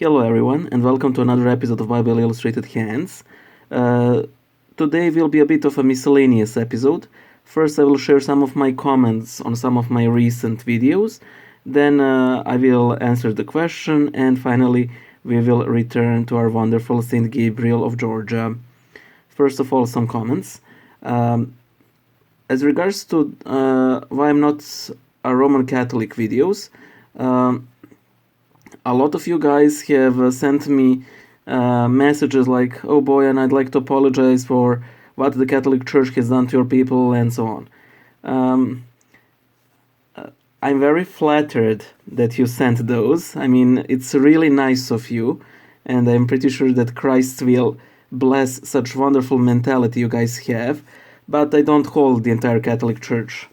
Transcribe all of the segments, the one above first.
Hello, everyone, and welcome to another episode of Bible Illustrated Hands. Today will be a bit of a miscellaneous episode. First, I will share some of my comments on some of my recent videos. Then, I will answer the question, and finally, we will return to our wonderful Saint Gabriel of Georgia. First of all, some comments. As regards to why I'm not a Roman Catholic videos, a lot of you guys have sent me messages like, "Oh boy, and I'd like to apologize for what the Catholic Church has done to your people," and so on. I'm very flattered that you sent those. I mean, it's really nice of you, and I'm pretty sure that Christ will bless such wonderful mentality you guys have, but I don't hold the entire Catholic Church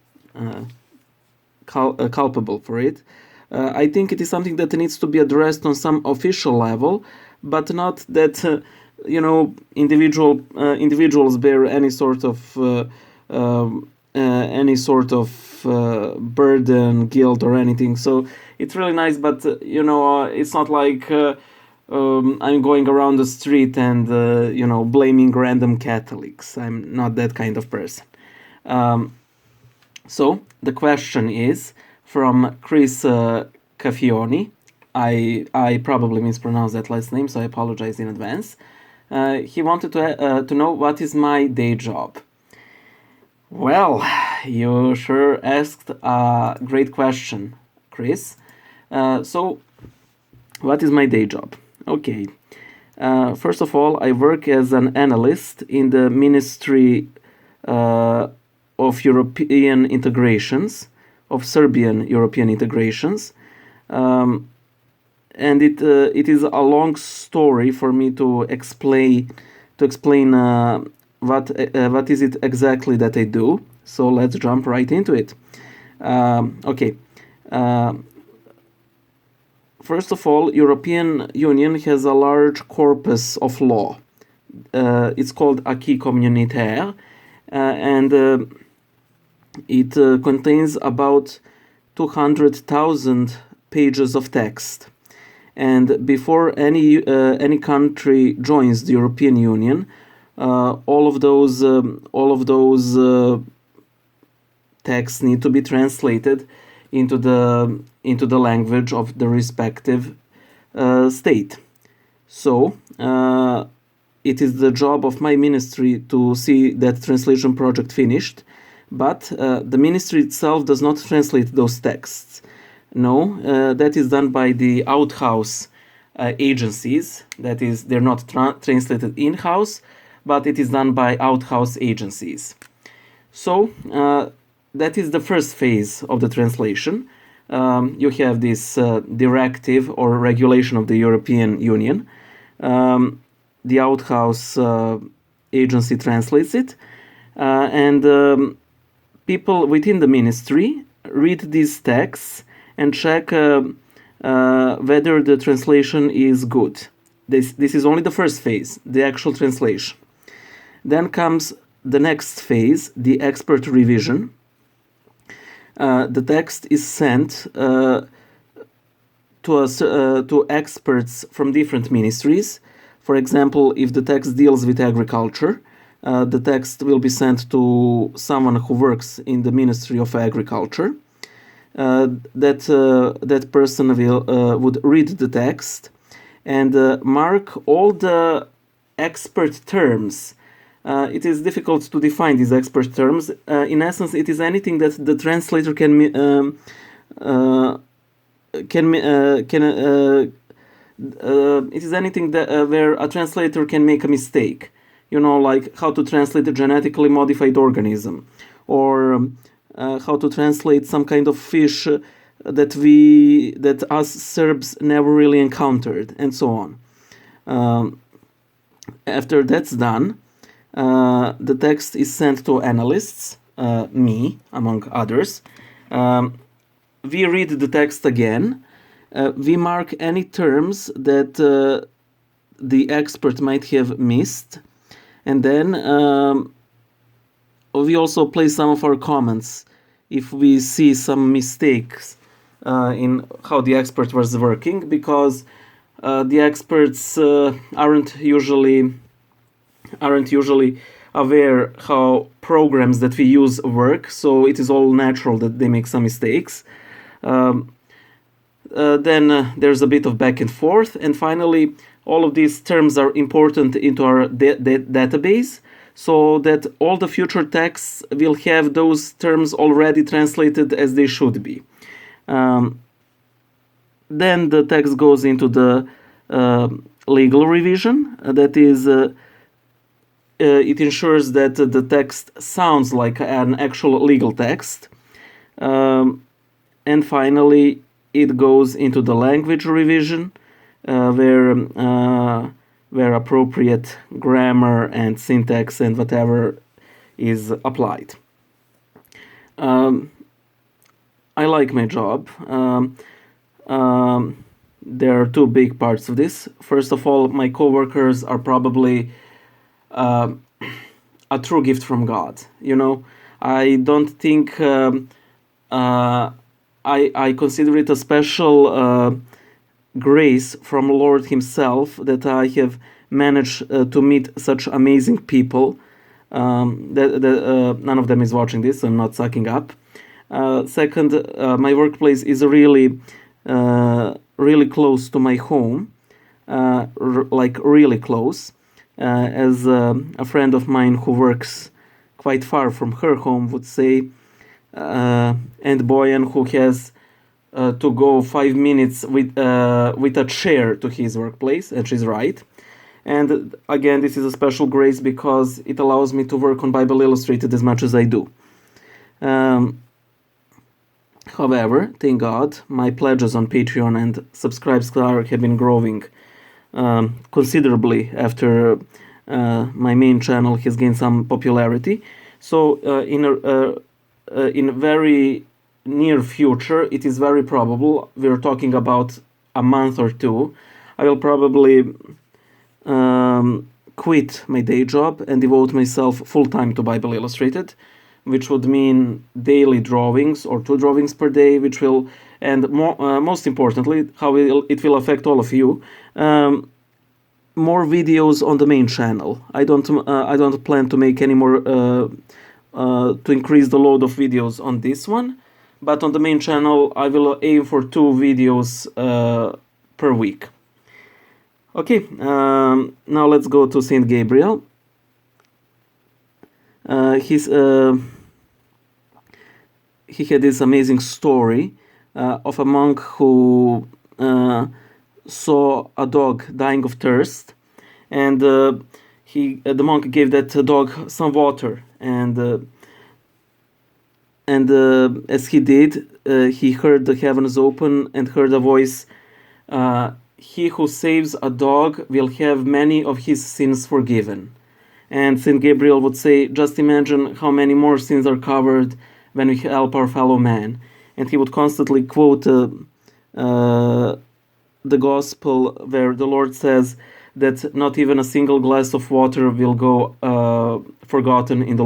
culpable for it. I think it is something that needs to be addressed on some official level, but not that individuals bear any sort of burden, guilt, or anything. So it's really nice, but it's not like I'm going around the street and blaming random Catholics. I'm not that kind of person. So the question is from Chris Caffioni. I probably mispronounced that last name, so I apologize in advance. He wanted to know what is my day job. Well, you sure asked a great question, Chris. So, what is my day job? Okay. First of all, I work as an analyst in the Ministry of European Integrations, of Serbian European Integrations, and it is a long story for me to explain what is it exactly that I do. So let's jump right into it. Okay. First of all, European Union has a large corpus of law. It's called Acquis Communautaire, and it contains about 200,000 pages of text. And before any country joins the European Union, all of those texts need to be translated into the language of the respective state. So it is the job of my ministry to see that translation project finished, but the ministry itself does not translate those texts. No, that is done by the outhouse agencies. That is, they're not translated in-house, but it is done by outhouse agencies. So that is the first phase of the translation. You have this directive or regulation of the European Union. The outhouse agency translates it, and people within the ministry read these texts and check whether the translation is good. This is only the first phase, the actual translation. Then comes the next phase, the expert revision. The text is sent to experts from different ministries. For example, if the text deals with agriculture, the text will be sent to someone who works in the Ministry of Agriculture. That person would read the text and mark all the expert terms. It is difficult to define these expert terms. In essence, it is anything that the translator it is anything that where a translator can make a mistake. Like how to translate a genetically modified organism, or how to translate some kind of fish that us Serbs never really encountered, and so on. After that's done, the text is sent to analysts, me among others. We read the text again. We mark any terms that the expert might have missed, and then we also place some of our comments if we see some mistakes in how the expert was working, because the experts aren't usually aware how programs that we use work, so it is all natural that they make some mistakes. Then there's a bit of back and forth, and finally all of these terms are important into our database, so that all the future texts will have those terms already translated as they should be. Then the text goes into the legal revision. That is, it ensures that the text sounds like an actual legal text. And finally, it goes into the language revision, where appropriate grammar and syntax and whatever is applied. I like my job. There are two big parts of this. First of all, my coworkers are probably a true gift from God. I don't think I consider it a special grace from Lord Himself that I have managed to meet such amazing people. None of them is watching this, so I'm not sucking up. Second, my workplace is really close to my home, like really close. As a friend of mine who works quite far from her home would say, and Boyan, who has to go 5 minutes with a chair to his workplace, and she's right. And again, this is a special grace because it allows me to work on Bible Illustrated as much as I do. However, thank God, my pledges on Patreon and subscribes have been growing considerably after my main channel has gained some popularity. So in very near future, it is very probable, we're talking about a month or two, I will probably quit my day job and devote myself full-time to Bible Illustrated, which would mean daily drawings or 2 drawings per day, which will, and most importantly, how it will affect all of you, more videos on the main channel. I don't plan to make any more to increase the load of videos on this one, but on the main channel I will aim for 2 videos per week. Okay, now let's go to Saint Gabriel. He had this amazing story of a monk who saw a dog dying of thirst, and the monk gave that dog some water, and as he did, he heard the heavens open and heard a voice, "He who saves a dog will have many of his sins forgiven." And Saint Gabriel would say, just imagine how many more sins are covered when we help our fellow man. And he would constantly quote the gospel where the Lord says that not even a single glass of water will go forgotten in the